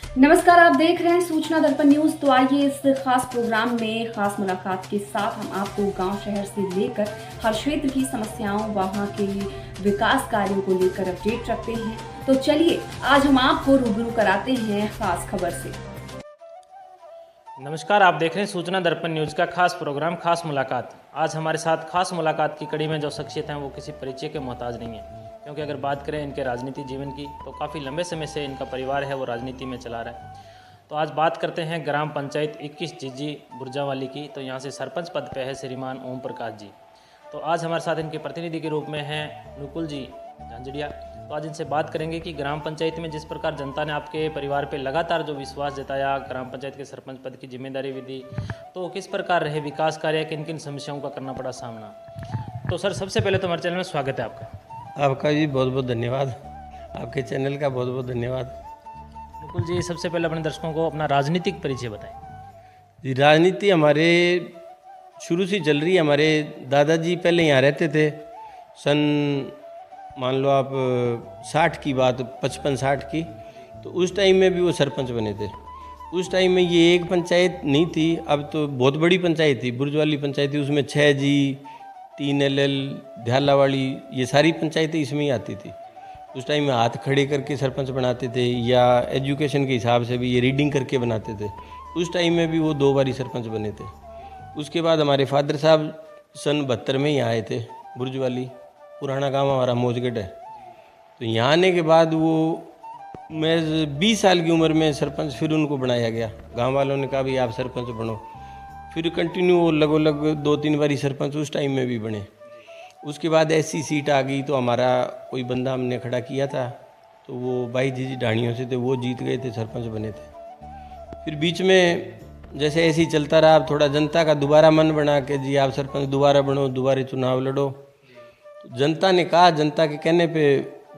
नमस्कार, आप देख रहे हैं सूचना दर्पण न्यूज। तो आइए इस खास प्रोग्राम में खास मुलाकात के साथ हम आपको गांव शहर से लेकर हर क्षेत्र की समस्याओं वहां के विकास कार्यों को लेकर अपडेट रखते हैं। तो चलिए आज हम आपको रूबरू कराते हैं खास खबर से। नमस्कार, आप देख रहे हैं सूचना दर्पण न्यूज का खास प्रोग्राम खास मुलाकात। आज हमारे साथ खास मुलाकात की कड़ी में जो शख्सियत हैं वो किसी परिचय के मोहताज नहीं है, क्योंकि अगर बात करें इनके राजनीति जीवन की तो काफ़ी लंबे समय से इनका परिवार है वो राजनीति में चला रहा है। तो आज बात करते हैं ग्राम पंचायत 21 जिज्जी बुरजावाली की। तो यहाँ से सरपंच पद पे है श्रीमान ओम प्रकाश जी। तो आज हमारे साथ इनके प्रतिनिधि के रूप में हैं नुकुल जी झांझड़िया। तो आज इनसे बात करेंगे कि ग्राम पंचायत में जिस प्रकार जनता ने आपके परिवार पे लगातार जो विश्वास जताया, ग्राम पंचायत के सरपंच पद की जिम्मेदारी भी दी, तो किस प्रकार रहे विकास कार्य, किन किन समस्याओं का करना पड़ा सामना। तो सर, सबसे पहले तो हमारे चैनल में स्वागत है आपका। आपका जी बहुत बहुत धन्यवाद। आपके चैनल का बहुत बहुत धन्यवाद। नुकुल जी, सबसे पहले अपने दर्शकों को अपना राजनीतिक परिचय बताएं। जी, राजनीति हमारे शुरू से चल रही है। हमारे दादाजी पहले यहाँ रहते थे। सन मान लो आप 60 की बात, 55-60 की। तो उस टाइम में भी वो सरपंच बने थे। उस टाइम में ये एक पंचायत नहीं थी, अब तो बहुत बड़ी पंचायत थी, बुर्जवाली पंचायत थी। उसमें 6 जी, 3 LL, ध्यालावाड़ी, ये सारी पंचायतें इसमें ही आती थी। उस टाइम में हाथ खड़े करके सरपंच बनाते थे, या एजुकेशन के हिसाब से भी ये रीडिंग करके बनाते थे। उस टाइम में भी वो 2 बारी सरपंच बने थे। उसके बाद हमारे फादर साहब सन 72 में ही आए थे बुर्जवाली। पुराना गांव हमारा मौजगढ़ है। तो यहाँ आने के बाद वो मैं 20 साल की उम्र में सरपंच फिर उनको बनाया गया। गांव वालों ने कहा भाई आप सरपंच बनो। फिर कंटिन्यू वो लगभग 2-3 बारी सरपंच उस टाइम में भी बने। उसके बाद ऐसी सीट आ गई तो हमारा कोई बंदा हमने खड़ा किया था, तो वो भाई जी ढाणियों से थे, वो जीत गए थे, सरपंच बने थे। फिर बीच में जैसे ऐसे ही चलता रहा, अब थोड़ा जनता का दोबारा मन बना के जी आप सरपंच दोबारा बनो, दोबारा चुनाव लड़ो। तो जनता ने कहा, जनता के कहने पे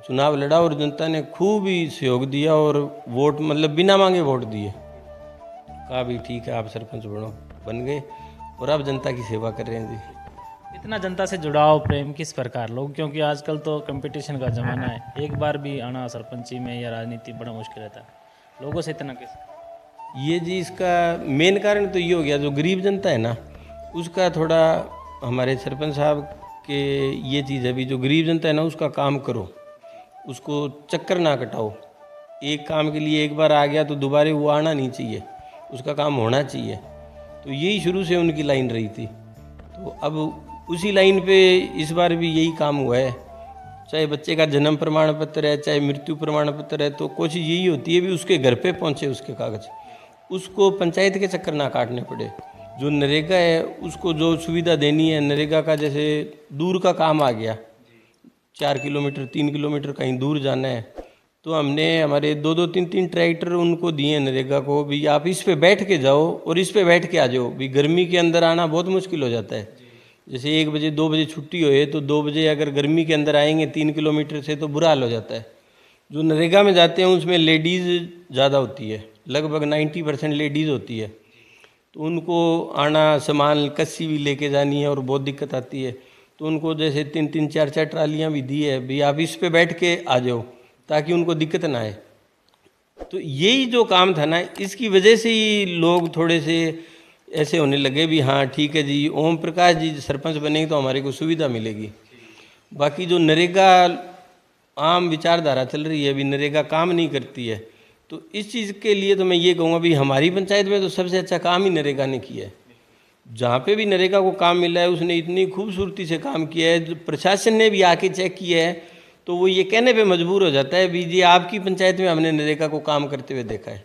चुनाव लड़ा और जनता ने खूब ही सहयोग दिया और वोट मतलब बिना मांगे वोट दिए। कहा भी ठीक है आप सरपंच बनो, बन गए और अब जनता की सेवा कर रहे हैं जी। इतना जनता से जुड़ाव प्रेम किस प्रकार लोग, क्योंकि आजकल तो कंपटीशन का ज़माना है, एक बार भी आना सरपंची में या राजनीति बड़ा मुश्किल रहता है, लोगों से इतना किस। ये जी इसका मेन कारण तो ये हो गया, जो गरीब जनता है ना उसका थोड़ा हमारे सरपंच साहब के ये चीज़ है भी, जो गरीब जनता है ना उसका काम करो, उसको चक्कर ना कटाओ। एक काम के लिए एक बार आ गया तो दोबारा वो आना नहीं चाहिए, उसका काम होना चाहिए। तो यही शुरू से उनकी लाइन रही थी। तो अब उसी लाइन पे इस बार भी यही काम हुआ है। चाहे बच्चे का जन्म प्रमाण पत्र है, चाहे मृत्यु प्रमाण पत्र है, तो कोशिश यही होती है भी उसके घर पे पहुंचे उसके कागज़, उसको पंचायत के चक्कर ना काटने पड़े। जो नरेगा है उसको जो सुविधा देनी है, नरेगा का जैसे दूर का काम आ गया, 4 किलोमीटर 3 किलोमीटर कहीं दूर जाना है, तो हमने हमारे 2-2 3-3 ट्रैक्टर उनको दिए नरेगा को भी, आप इस पे बैठ के जाओ और इस पे बैठ के आ जाओ भी। गर्मी के अंदर आना बहुत मुश्किल हो जाता है। जैसे 1 बजे 2 बजे छुट्टी होए तो 2 बजे अगर गर्मी के अंदर आएंगे 3 किलोमीटर से तो बुरा हाल हो जाता है। जो नरेगा में जाते हैं उसमें लेडीज़ ज़्यादा होती है, लगभग 90% लेडीज़ होती है। तो उनको आना, सामान कस्सी भी लेके जानी है और बहुत दिक्कत आती है। तो उनको जैसे 3-3 4-4 ट्रालियाँ भी दी है भी, आप इस पे बैठ के आ जाओ ताकि उनको दिक्कत ना आए। तो यही जो काम था ना, इसकी वजह से ही लोग थोड़े से ऐसे होने लगे भी हाँ ठीक है जी, ओम प्रकाश जी सरपंच बनेंगे तो हमारे को सुविधा मिलेगी। बाकी जो नरेगा आम विचारधारा चल रही है, अभी नरेगा काम नहीं करती है। तो इस चीज़ के लिए तो मैं ये कहूँगा भी हमारी पंचायत में तो सबसे अच्छा काम ही नरेगा ने किया है। जहाँ पे भी नरेगा को काम मिला है उसने इतनी खूबसूरती से काम किया है, जो प्रशासन ने भी आके चेक किया है तो वो ये कहने पे मजबूर हो जाता है भी जी आपकी पंचायत में हमने नरेगा को काम करते हुए देखा है।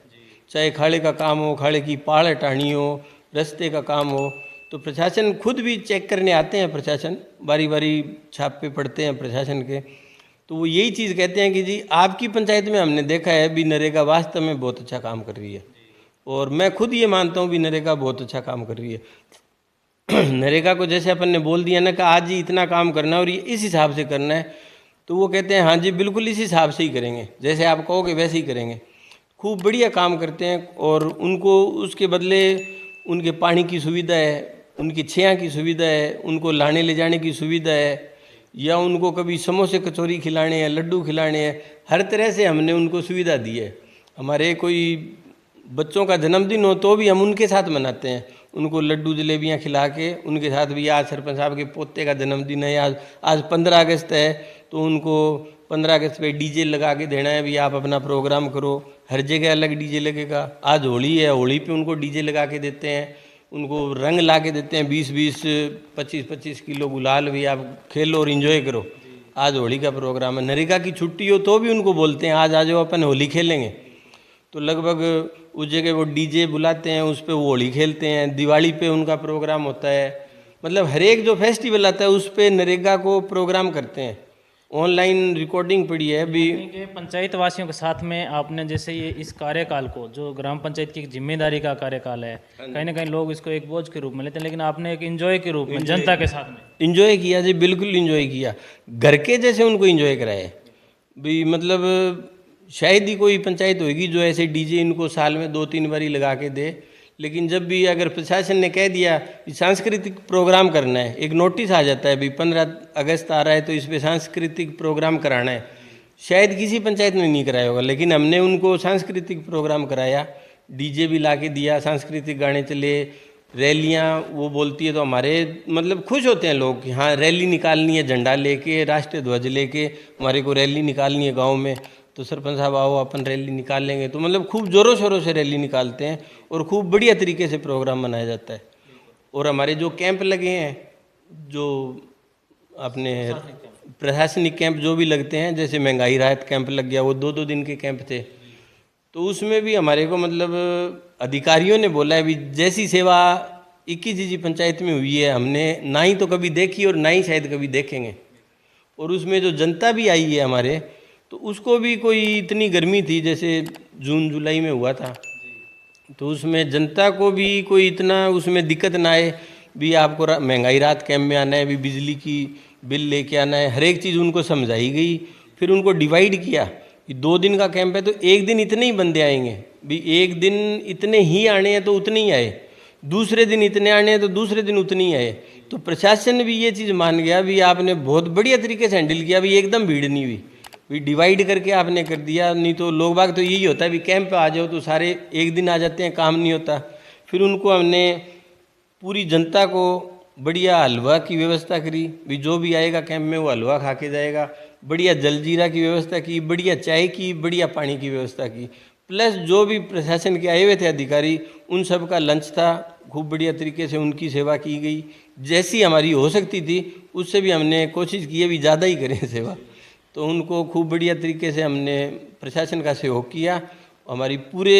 चाहे खाड़े का काम हो, खाड़े की पाड़ हटानी हो, रास्ते का काम हो, तो प्रशासन खुद भी चेक करने आते हैं। प्रशासन बारी बारी छापे पड़ते हैं प्रशासन के, तो वो यही चीज़ कहते हैं कि जी आपकी पंचायत में हमने देखा है भी नरेगा वास्तव में बहुत अच्छा काम कर रही है। और मैं खुद ये मानता हूँ भी नरेगा बहुत अच्छा काम कर रही है। नरेगा को जैसे अपन ने बोल दिया ना कि आज ही इतना काम करना है और ये इस हिसाब से करना है, तो वो कहते हैं हाँ जी बिल्कुल इस हिसाब से ही करेंगे, जैसे आप कहोगे वैसे ही करेंगे। खूब बढ़िया काम करते हैं और उनको उसके बदले उनके पानी की सुविधा है, उनकी छेया की सुविधा है, उनको लाने ले जाने की सुविधा है, या उनको कभी समोसे कचौरी खिलाने हैं, लड्डू खिलाने हैं, हर तरह से हमने उनको सुविधा दी है। हमारे कोई बच्चों का जन्मदिन हो तो भी हम उनके साथ मनाते हैं, उनको लड्डू जलेबियाँ खिला के उनके साथ भी। आज सरपंच साहब के पोते का जन्मदिन है, आज 15 अगस्त है, तो उनको 15 अगस्त पे डीजे लगा के देना है, भी आप अपना प्रोग्राम करो। हर जगह अलग डीजे लगेगा। आज होली है, होली पे उनको डीजे लगा के देते हैं, उनको रंग ला के देते हैं, 20-20 25-25 किलो गुलाल, भी आप खेलो और इन्जॉय करो। आज होली का प्रोग्राम है। नरेगा की छुट्टी हो तो भी उनको बोलते हैं आज आ जाओ अपन होली खेलेंगे। तो लगभग उस जगह वो डीजे बुलाते हैं, उस पर वो होली खेलते हैं। दिवाली पे उनका प्रोग्राम होता है। मतलब हर एक जो फेस्टिवल आता है उस पर नरेगा को प्रोग्राम करते हैं। ऑनलाइन रिकॉर्डिंग पड़ी है अभी। के पंचायत वासियों के साथ में आपने जैसे ये इस कार्यकाल को, जो ग्राम पंचायत की एक जिम्मेदारी का कार्यकाल है, कहीं ना कहीं लोग इसको एक बोझ के रूप में लेते हैं, लेकिन आपने एक एंजॉय के रूप में जनता के साथ में इंजॉय किया जी, बिल्कुल इंजॉय किया। घर के जैसे उनको इंजॉय कराए भी। मतलब शायद ही कोई पंचायत होगी जो ऐसे डीजे इनको साल में 2-3 बारी लगा के दे। लेकिन जब भी अगर प्रशासन ने कह दिया कि सांस्कृतिक प्रोग्राम करना है, एक नोटिस आ जाता है भी 15 अगस्त आ रहा है तो इस पर सांस्कृतिक प्रोग्राम कराना है। शायद किसी पंचायत ने नहीं कराया होगा, लेकिन हमने उनको सांस्कृतिक प्रोग्राम कराया। डीजे भी ला के दिया, सांस्कृतिक गाने चले, रैलियाँ वो बोलती है तो हमारे मतलब खुश होते हैं लोग कि हाँ रैली निकालनी है, झंडा लेके, राष्ट्रीय ध्वज लेके हमारे को रैली निकालनी है गाँव में। तो सरपंच साहब आओ अपन रैली निकाल लेंगे। तो मतलब खूब ज़ोरों शोरों से रैली निकालते हैं और खूब बढ़िया तरीके से प्रोग्राम मनाया जाता है। और हमारे जो कैंप लगे हैं, जो अपने प्रशासनिक कैंप जो भी लगते हैं, जैसे महंगाई राहत कैंप लग गया, वो 2-2 दिन के कैंप थे। तो उसमें भी हमारे को मतलब अधिकारियों ने बोला है भी जैसी सेवा 21 पंचायत में हुई है हमने ना ही तो कभी देखी और ना ही शायद कभी देखेंगे। और उसमें जो जनता भी आई है हमारे, तो उसको भी कोई इतनी गर्मी थी जैसे जून जुलाई में हुआ था, तो उसमें जनता को भी कोई इतना उसमें दिक्कत ना आए भी। आपको महंगाई राहत कैंप में आना है, भी बिजली की बिल लेके आना है, हर एक चीज़ उनको समझाई गई। फिर उनको डिवाइड किया कि 2 दिन का कैंप है तो एक दिन इतने ही बंदे आएंगे, भी एक दिन इतने ही आने हैं तो उतने ही आए, दूसरे दिन इतने आने हैं तो दूसरे दिन उतने ही आए। तो प्रशासन भी ये चीज़ मान गया भी आपने बहुत बढ़िया तरीके से हैंडल किया, भी एकदम भीड़ नहीं हुई, भी डिवाइड करके आपने कर दिया। नहीं तो लोग बाग तो यही होता है भी कैंप पे आ जाओ तो सारे एक दिन आ जाते हैं, काम नहीं होता। फिर उनको हमने पूरी जनता को बढ़िया हलवा की व्यवस्था करी, भी जो भी आएगा कैंप में वो हलवा खा के जाएगा। बढ़िया जलजीरा की व्यवस्था की, बढ़िया चाय की, बढ़िया पानी की व्यवस्था की। प्लस जो भी प्रशासन के आए हुए थे अधिकारी, उन सब का लंच था, खूब बढ़िया तरीके से उनकी सेवा की गई। जैसी हमारी हो सकती थी उससे भी हमने कोशिश की है भी ज़्यादा ही करें सेवा। तो उनको खूब बढ़िया तरीके से हमने प्रशासन का सहयोग किया। हमारी पूरे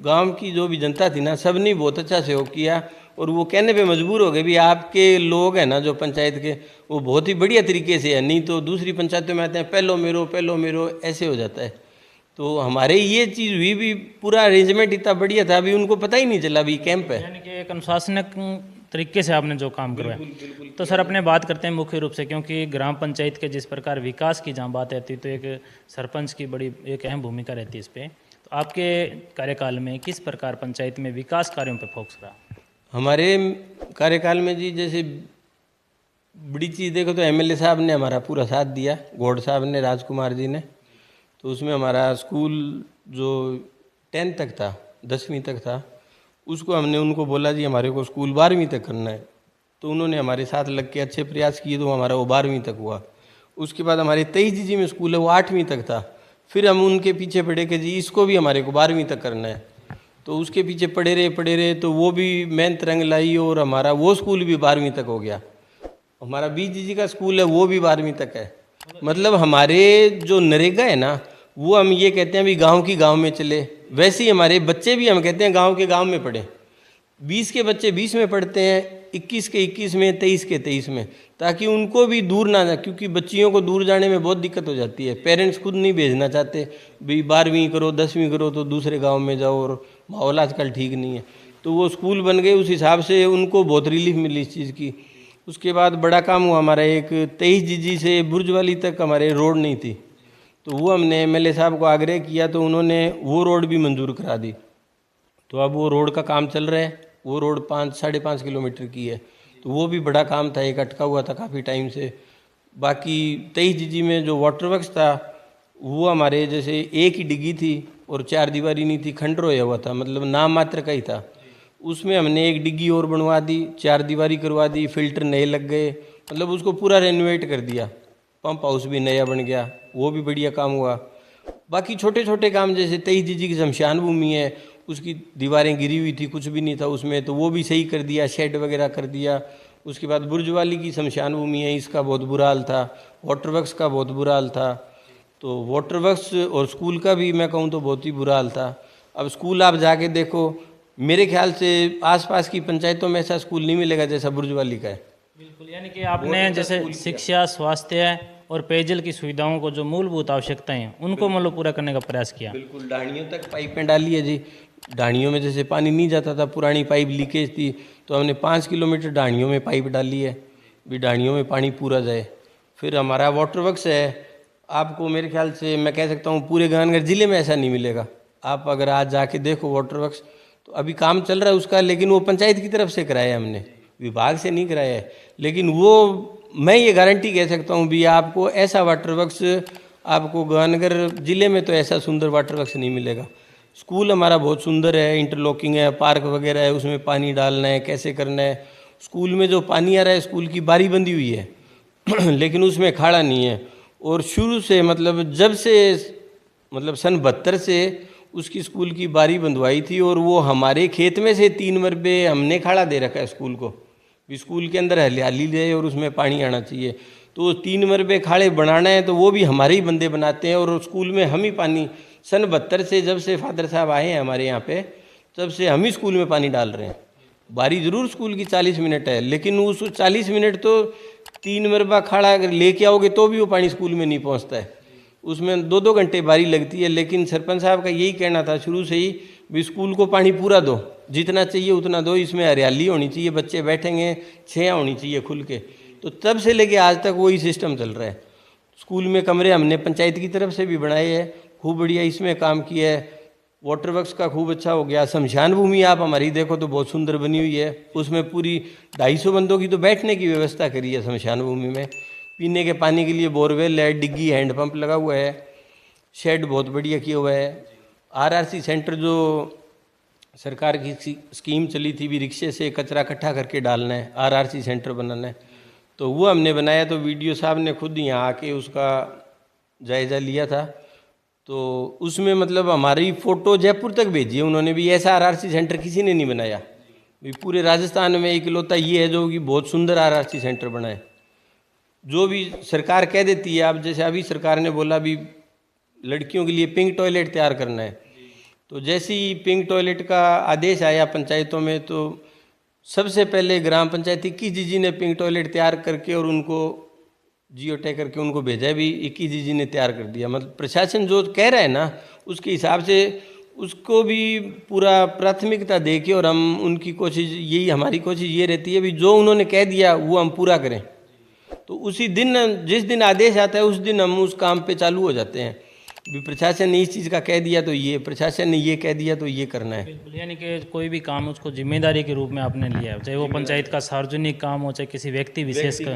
गांव की जो भी जनता थी ना, सब ने बहुत अच्छा सहयोग किया। और वो कहने पे मजबूर हो गए भी आपके लोग हैं ना जो पंचायत के, वो बहुत ही बढ़िया तरीके से है। नहीं तो दूसरी पंचायतों में आते हैं पहलो मेरो ऐसे हो जाता है। तो हमारे ये चीज़ हुई भी, पूरा अरेंजमेंट इतना बढ़िया था, अभी उनको पता ही नहीं चला भी कैंप है। यानी कि एक अनुशासनिक तरीके से आपने जो काम करवाया। तो सर अपने बात करते हैं मुख्य रूप से, क्योंकि ग्राम पंचायत के जिस प्रकार विकास की जहाँ बात रहती है तो एक सरपंच की बड़ी एक अहम भूमिका रहती है इस पर। तो आपके कार्यकाल में किस प्रकार पंचायत में विकास कार्यों पर फोकस रहा? हमारे कार्यकाल में जी जैसे बड़ी चीज़ देखो तो एमएलए साहब ने हमारा पूरा साथ दिया, गौड़ साहब ने, राजकुमार जी ने। तो उसमें हमारा स्कूल जो 10 तक था, 10वीं तक था, उसको हमने उनको बोला जी हमारे को स्कूल 12वीं तक करना है। तो उन्होंने हमारे साथ लग के अच्छे प्रयास किए, तो हमारा वो 12वीं तक हुआ। उसके बाद हमारे 23 में स्कूल है वो 8वीं तक था। फिर हम उनके पीछे पड़े कि जी इसको भी हमारे को 12वीं तक करना है। तो उसके पीछे पड़े रहे तो वो भी मेहनत रंग लाई और हमारा वो स्कूल भी 12वीं तक हो गया। हमारा बीजीजी का स्कूल है वो भी 12वीं तक है। मतलब हमारे जो नरेगा है ना, वो हम ये कहते हैं भी गांव की गांव में चले, वैसे ही हमारे बच्चे भी हम कहते हैं गांव के गांव में पढ़े। 20 के बच्चे 20 में पढ़ते हैं, 21 के 21 में, 23 के 23 में, ताकि उनको भी दूर ना जाए, क्योंकि बच्चियों को दूर जाने में बहुत दिक्कत हो जाती है। पेरेंट्स खुद नहीं भेजना चाहते भाई 12वीं करो 10वीं करो तो दूसरे गांव में जाओ, और माहौल आजकल ठीक नहीं है। तो वो स्कूल बन गए, उस हिसाब से उनको बहुत रिलीफ मिली इस चीज़ की। उसके बाद बड़ा काम हुआ हमारा, एक 23 जीजी से बुर्जवाली तक हमारे रोड नहीं थी, तो वो हमने एमएलए साहब को आग्रह किया तो उन्होंने वो रोड भी मंजूर करा दी। तो अब वो रोड का काम चल रहा है। वो रोड 5-5.5 किलोमीटर की है, तो वो भी बड़ा काम था, एक अटका हुआ था काफ़ी टाइम से। बाकी 23 जीजी में जो वाटर वर्क्स था वो हमारे जैसे एक ही डिग्गी थी और 4 दीवारी नहीं थी, खंडर होया हुआ था, मतलब नाम मात्र का ही था। उसमें हमने एक डिग्गी और बनवा दी, 4 दीवारी करवा दी, फिल्टर नए लग गए, मतलब उसको पूरा रेनोवेट कर दिया। पंप हाउस भी नया बन गया, वो भी बढ़िया काम हुआ। बाकी छोटे छोटे काम जैसे 23 जी की शमशान भूमि है, उसकी दीवारें गिरी हुई थी, कुछ भी नहीं था उसमें, तो वो भी सही कर दिया, शेड वगैरह कर दिया। उसके बाद बुर्ज वाली की शमशान भूमि है, इसका बहुत बुरा हाल था। वाटर वर्क्स का बहुत बुरा हाल था। तो वाटर वर्क्स और स्कूल का भी मैं कहूँ तो बहुत ही बुरा हाल था। अब स्कूल आप जाके देखो, मेरे ख्याल से आसपास की पंचायतों में ऐसा स्कूल नहीं मिलेगा जैसा बुर्ज वाली का है। बिल्कुल, यानी कि आपने जैसे शिक्षा, स्वास्थ्य और पेयजल की सुविधाओं को, जो मूलभूत आवश्यकताएं हैं, उनको मतलब पूरा करने का प्रयास किया। बिल्कुल, ढाणियों तक पाइपें डाली है जी। ढाणियों में जैसे पानी नहीं जाता था, पुरानी पाइप लीकेज थी, तो हमने 5 किलोमीटर ढाणियों में पाइप डाली है, भी ढाणियों में पानी पूरा जाए। फिर हमारा वाटर वर्क्स है, आपको मेरे ख्याल से मैं कह सकता हूँ पूरे गांधीनगर ज़िले में ऐसा नहीं मिलेगा। आप अगर आज जाके देखो वाटर वर्क्स, तो अभी काम चल रहा है उसका, लेकिन वो पंचायत की तरफ से कराया है हमने, विभाग से नहीं कराया है। लेकिन वो मैं ये गारंटी कह सकता हूँ भी आपको ऐसा वाटर वर्क्स आपको गांधीनगर ज़िले में तो ऐसा सुंदर वाटर वर्क्स नहीं मिलेगा। स्कूल हमारा बहुत सुंदर है, इंटरलॉकिंग है, पार्क वगैरह है, उसमें पानी डालना है, कैसे करना है। स्कूल में जो पानी आ रहा है, स्कूल की बारी बंधी हुई है लेकिन उसमें खाड़ा नहीं है। और शुरू से मतलब जब से मतलब सन 72 से उसकी स्कूल की बारी बंधवाई थी, और वो हमारे खेत में से 3 मरबे हमने खाड़ा दे रखा है स्कूल को, भी स्कूल के अंदर हरियाली रहे और उसमें पानी आना चाहिए। तो 3 मरबे खाड़े बनाना है तो वो भी हमारे ही बंदे बनाते हैं, और स्कूल में हम ही पानी, सन 72 से जब से फादर साहब आए हैं हमारे यहाँ पे, तब से हम ही स्कूल में पानी डाल रहे हैं। बारी ज़रूर स्कूल की 40 मिनट है, लेकिन उस 40 मिनट तो 3 मरबा खाड़ा अगर लेके आओगे तो भी वो पानी स्कूल में नहीं पहुँचता है, उसमें 2-2 घंटे बारी लगती है। लेकिन सरपंच साहब का यही कहना था शुरू से ही, भी स्कूल को पानी पूरा दो, जितना चाहिए उतना दो, इसमें हरियाली होनी चाहिए, बच्चे बैठेंगे, छाया होनी चाहिए खुल के। तो तब से लेके आज तक वही सिस्टम चल रहा है। स्कूल में कमरे हमने पंचायत की तरफ से भी बनाए हैं, खूब बढ़िया इसमें काम किया है। वाटर वर्क्स का खूब अच्छा हो गया। शमशान भूमि आप हमारी देखो तो बहुत सुंदर बनी हुई है, उसमें पूरी 250 बंदों की तो बैठने की व्यवस्था करी है शमशान भूमि में। पीने के पानी के लिए बोरवेल है, डिग्गी हैंडपंप लगा हुआ है, शेड बहुत बढ़िया किया हुआ है। आरआरसी सेंटर जो सरकार की स्कीम चली थी, भी रिक्शे से कचरा इकट्ठा करके डालना है, आरआरसी सेंटर बनाना है, तो वो हमने बनाया। तो वीडियो साहब ने खुद यहाँ आके उसका जायज़ा लिया था। तो उसमें मतलब हमारी फ़ोटो जयपुर तक भेजी है उन्होंने, भी ऐसा आरआरसी सेंटर किसी ने नहीं बनाया। भी पूरे राजस्थान में इकलौता ये है जो कि बहुत सुंदर आरआरसी सेंटर बनाए। जो भी सरकार कह देती है, आप जैसे अभी सरकार ने बोला भी लड़कियों के लिए पिंक टॉयलेट तैयार करना है, तो जैसे ही पिंक टॉयलेट का आदेश आया पंचायतों में, तो सबसे पहले ग्राम पंचायत 21 जी ने पिंक टॉयलेट तैयार करके और उनको जियो टैग करके उनको भेजा है, भी 21 जी ने तैयार कर दिया। मतलब प्रशासन जो कह रहा है ना, उसके हिसाब से उसको भी पूरा प्राथमिकता दे के, और हम उनकी कोशिश, यही हमारी कोशिश ये रहती है भी जो उन्होंने कह दिया वो हम पूरा करें। तो उसी दिन, जिस दिन आदेश आता है उस दिन हम उस काम पे चालू हो जाते हैं। भी प्रशासन ने इस चीज़ का कह दिया तो ये, प्रशासन ने ये कह दिया तो ये करना है। बिल्कुल, यानी कि कोई भी काम उसको जिम्मेदारी के रूप में आपने लिया है, चाहे वो पंचायत का सार्वजनिक काम हो, चाहे किसी व्यक्ति विशेष का।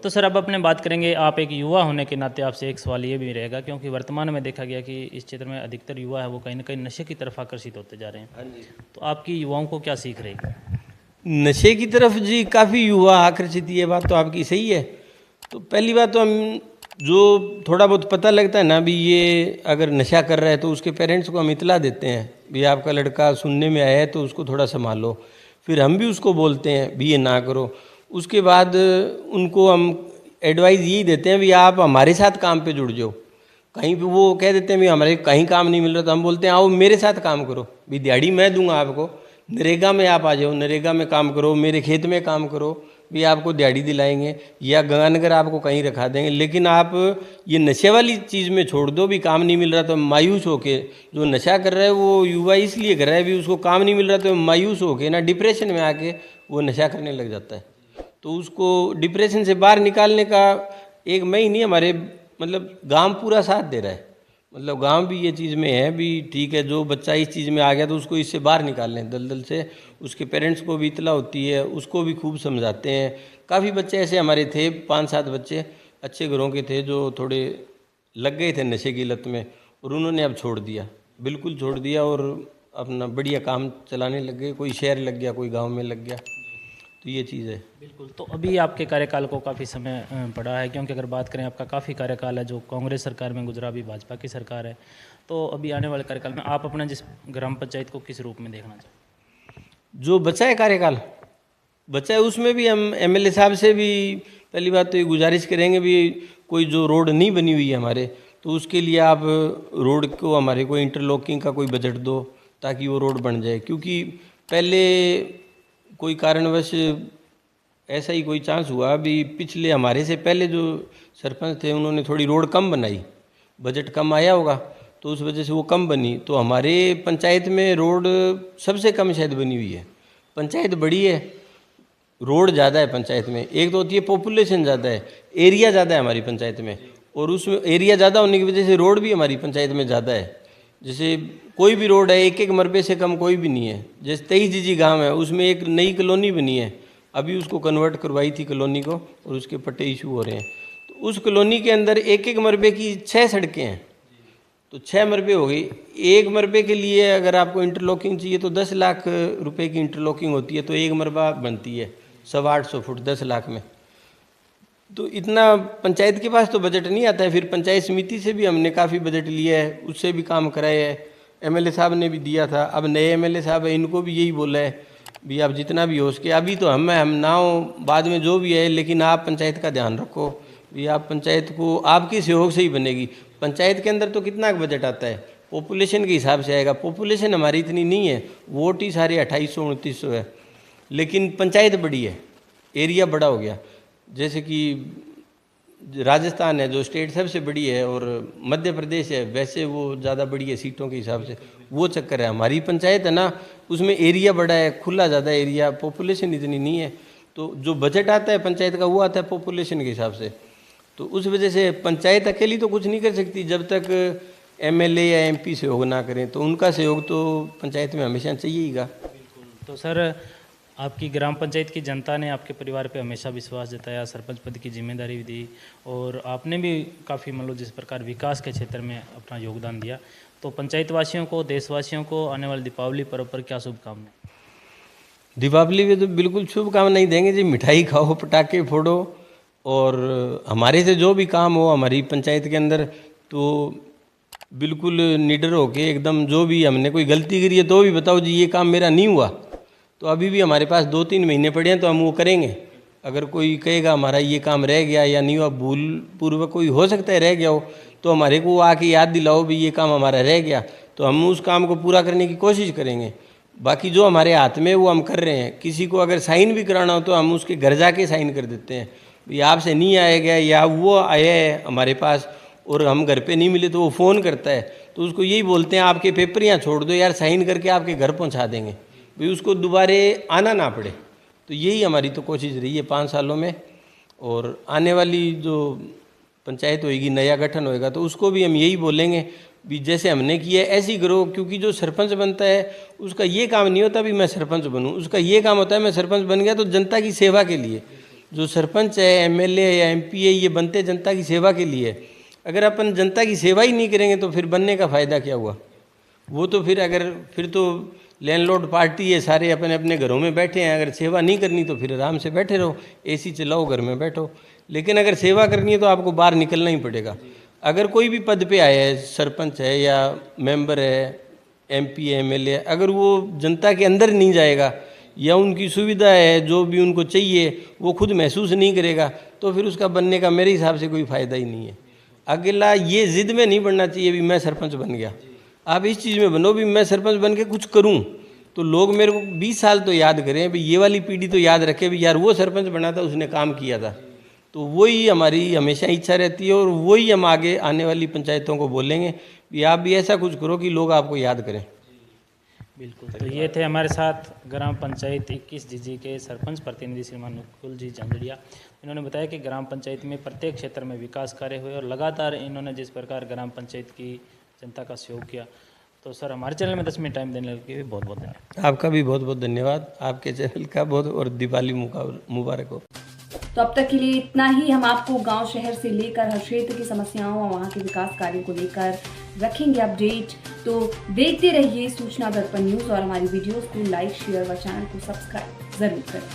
तो सर अब अपने बात करेंगे, आप एक युवा होने के नाते आपसे एक सवाल ये भी रहेगा, क्योंकि वर्तमान में देखा गया कि इस क्षेत्र में अधिकतर युवा है वो कहीं ना कहीं नशे की तरफ आकर्षित होते जा रहे हैं। तो आपकी युवाओं को क्या सीख रहेगी? नशे की तरफ जी काफ़ी युवा आकर्षित, ये बात तो आपकी सही है। तो पहली बात तो हम जो थोड़ा बहुत पता लगता है ना, भी ये अगर नशा कर रहा है तो उसके पेरेंट्स को हम इतला देते हैं, भी आपका लड़का सुनने में आया है तो उसको थोड़ा संभालो। फिर हम भी उसको बोलते हैं भी ये ना करो। उसके बाद उनको हम एडवाइस यही देते हैं भी आप हमारे साथ काम पे जुड़ जाओ। कहीं पे वो कह देते हैं भी हमारे कहीं काम नहीं मिल रहा, तो हम बोलते हैं आओ मेरे साथ काम करो, भी दिहाड़ी मैं दूंगा आपको, नरेगा में आप आ जाओ, नरेगा में काम करो, मेरे खेत में काम करो, भी आपको दिहाड़ी दिलाएंगे, या गंगानगर आपको कहीं रखा देंगे। लेकिन आप ये नशे वाली चीज़ में छोड़ दो, भी काम नहीं मिल रहा तो मायूस होके, जो नशा कर रहा है वो युवा इसलिए कर रहा है भी उसको काम नहीं मिल रहा, तो मायूस होके ना डिप्रेशन में आके वो नशा करने लग जाता है। तो उसको डिप्रेशन से बाहर निकालने का एक मैं ही नहीं, हमारे मतलब गांव पूरा साथ दे रहा है। मतलब गांव भी ये चीज़ में है भी ठीक है, जो बच्चा इस चीज़ में आ गया तो उसको इससे बाहर निकाल लें दलदल से। उसके पेरेंट्स को भी इतला होती है, उसको भी खूब समझाते हैं। काफ़ी बच्चे ऐसे हमारे थे, 5-7 बच्चे अच्छे घरों के थे जो थोड़े लग गए थे नशे की लत में, और उन्होंने अब छोड़ दिया। बिल्कुल छोड़ दिया और अपना बढ़िया काम चलाने लग गए। कोई शहर लग गया, कोई गांव में लग गया, तो ये चीज़ है। बिल्कुल। तो अभी आपके कार्यकाल को काफ़ी समय पड़ा है, क्योंकि अगर बात करें आपका काफ़ी कार्यकाल है जो कांग्रेस सरकार में गुजरा, अभी भाजपा की सरकार है, तो अभी आने वाले कार्यकाल में आप अपना जिस ग्राम पंचायत को किस रूप में देखना चाहते? जो बचा है कार्यकाल बचा है, उसमें भी हम एमएलए साहब से भी पहली बात तो ये गुजारिश करेंगे भी कोई जो रोड नहीं बनी हुई है हमारे, तो उसके लिए आप रोड को हमारे को इंटरलॉकिंग का कोई बजट दो ताकि वो रोड बन जाए। क्योंकि पहले कोई कारणवश ऐसा ही कोई चांस हुआ भी, पिछले हमारे से पहले जो सरपंच थे उन्होंने थोड़ी रोड कम बनाई, बजट कम आया होगा तो उस वजह से वो कम बनी। तो हमारे पंचायत में रोड सबसे कम शायद बनी हुई है। पंचायत बड़ी है, रोड ज़्यादा है पंचायत में। एक तो होती है पॉपुलेशन ज़्यादा है, एरिया ज़्यादा है हमारी पंचायत में, और उसमें एरिया ज़्यादा होने की वजह से रोड भी हमारी पंचायत में ज़्यादा है। जैसे कोई भी रोड है एक एक मरबे से कम कोई भी नहीं है। जैसे 23 जीजी गाँव है, उसमें एक नई कॉलोनी बनी है, अभी उसको कन्वर्ट करवाई थी कॉलोनी को, और उसके पट्टे इशू हो रहे हैं। तो उस कॉलोनी के अंदर एक एक मरबे की 6 सड़कें हैं, तो 6 मरबे हो गई। एक मरबे के लिए अगर आपको इंटरलॉकिंग चाहिए तो 10 लाख रुपए की इंटरलॉकिंग होती है, तो एक मरबा बनती है 850 फुट 10 लाख में। तो इतना पंचायत के पास तो बजट नहीं आता है। फिर पंचायत समिति से भी हमने काफ़ी बजट लिया है, उससे भी काम कराया है, एमएलए साहब ने भी दिया था। अब नए एमएलए साहब है, इनको भी यही बोला है भी आप जितना भी हो सके, अभी तो हम ना हो बाद में जो भी है, लेकिन आप पंचायत का ध्यान रखो भी आप पंचायत को आपकी सहयोग से ही बनेगी। पंचायत के अंदर तो कितना बजट आता है, पॉपुलेशन के हिसाब से आएगा। पॉपुलेशन हमारी इतनी नहीं है, वोट ही सारे 2800-2900 है, लेकिन पंचायत बड़ी है, एरिया बड़ा हो गया। जैसे कि राजस्थान है जो स्टेट सबसे बड़ी है, और मध्य प्रदेश है वैसे वो ज़्यादा बड़ी है सीटों के हिसाब से, वो चक्कर है। हमारी पंचायत है ना, उसमें एरिया बड़ा है, खुला ज़्यादा एरिया, पॉपुलेशन इतनी नहीं है, तो जो बजट आता है पंचायत का वो आता है पॉपुलेशन के हिसाब से। तो उस वजह से पंचायत अकेली तो कुछ नहीं कर सकती जब तक एमएलए या एमपी सहयोग ना करें, तो उनका सहयोग तो पंचायत में हमेशा चाहिएगा। तो सर, आपकी ग्राम पंचायत की जनता ने आपके परिवार पे हमेशा विश्वास जताया, सरपंच पद की जिम्मेदारी भी दी, और आपने भी काफ़ी मतलब जिस प्रकार विकास के क्षेत्र में अपना योगदान दिया, तो पंचायत वासियों को, देशवासियों को आने वाले दीपावली पर्व पर क्या शुभकामनाएं? दीपावली में तो बिल्कुल शुभकामनाएं देंगे जी, मिठाई खाओ, पटाखे फोड़ो, और हमारे से जो भी काम हो हमारी पंचायत के अंदर तो बिल्कुल निडर होके एकदम, जो भी हमने कोई गलती करी है तो भी बताओ जी ये काम मेरा नहीं हुआ, तो अभी भी हमारे पास 2-3 महीने पड़े हैं तो हम वो करेंगे। अगर कोई कहेगा हमारा ये काम रह गया या नहीं हुआ, भूल पूर्वक कोई हो सकता है रह गया हो, तो हमारे को आके याद दिलाओ भी ये काम हमारा रह गया, तो हम उस काम को पूरा करने की कोशिश करेंगे। बाकी जो हमारे हाथ में वो हम कर रहे हैं। किसी को अगर साइन भी कराना हो तो हम उसके घर जाके साइन कर देते हैं, भाई आपसे नहीं आया गया या वो आया है हमारे पास और हम घर पे नहीं मिले, तो वो फ़ोन करता है, तो उसको यही बोलते हैं आपके पेपर यहाँ छोड़ दो यार, साइन करके आपके घर पहुँचा देंगे, भाई उसको दोबारे आना ना पड़े। तो यही हमारी तो कोशिश रही है 5 सालों में। और आने वाली जो पंचायत होएगी, नया गठन होएगा, तो उसको भी हम यही बोलेंगे भी जैसे हमने किया ऐसे ही करो। क्योंकि जो सरपंच बनता है उसका ये काम नहीं होता भी मैं सरपंच बनूं, उसका ये काम होता है मैं सरपंच बन गया तो जनता की सेवा के लिए। जो सरपंच है, एमएलए या एमपी है, ये बनते जनता की सेवा के लिए। अगर अपन जनता की सेवा ही नहीं करेंगे तो फिर बनने का फ़ायदा क्या हुआ? वो तो फिर तो लैंडलॉर्ड पार्टी है, सारे अपने अपने घरों में बैठे हैं। अगर सेवा नहीं करनी तो फिर आराम से बैठे रहो, एसी चलाओ, घर में बैठो। लेकिन अगर सेवा करनी है तो आपको बाहर निकलना ही पड़ेगा। अगर कोई भी पद पे आया है, सरपंच है या मेंबर है, एमपी है, एमएलए, अगर वो जनता के अंदर नहीं जाएगा या उनकी सुविधा है जो भी उनको चाहिए वो खुद महसूस नहीं करेगा, तो फिर उसका बनने का मेरे हिसाब से कोई फ़ायदा ही नहीं है। अगला ये ज़िद में नहीं बनना चाहिए भी मैं सरपंच बन गया। आप इस चीज़ में बनो भी मैं सरपंच बन के कुछ करूं, तो लोग मेरे को 20 साल तो याद करें, भी ये वाली पीढ़ी तो याद रखे भी यार वो सरपंच बना था, उसने काम किया था। तो वही हमारी हमेशा इच्छा रहती है और वही हम आगे आने वाली पंचायतों को बोलेंगे कि आप भी ऐसा कुछ करो कि लोग आपको याद करें। बिल्कुल। तो ये थे हमारे साथ ग्राम पंचायत 21 जीजी के सरपंच प्रतिनिधि श्रीमान नुकुल जी झंझड़िया। इन्होंने बताया कि ग्राम पंचायत में प्रत्येक क्षेत्र में विकास कार्य हुए और लगातार इन्होंने जिस प्रकार ग्राम पंचायत की जनता का सहयोग किया। तो सर, हमारे चैनल में 10 मिनट टाइम देने के लिए बहुत बहुत धन्यवाद। आपका भी बहुत बहुत धन्यवाद, आपके चैनल का बहुत, और दिवाली मुबारक हो। तो अब तक के लिए इतना ही। हम आपको गांव शहर से लेकर हर क्षेत्र की समस्याओं और वहां के विकास कार्यों को लेकर रखेंगे अपडेट। तो देखते रहिए सूचना दर्पण न्यूज़ और हमारी वीडियोस को लाइक, शेयर व चैनल को सब्सक्राइब जरूर करें।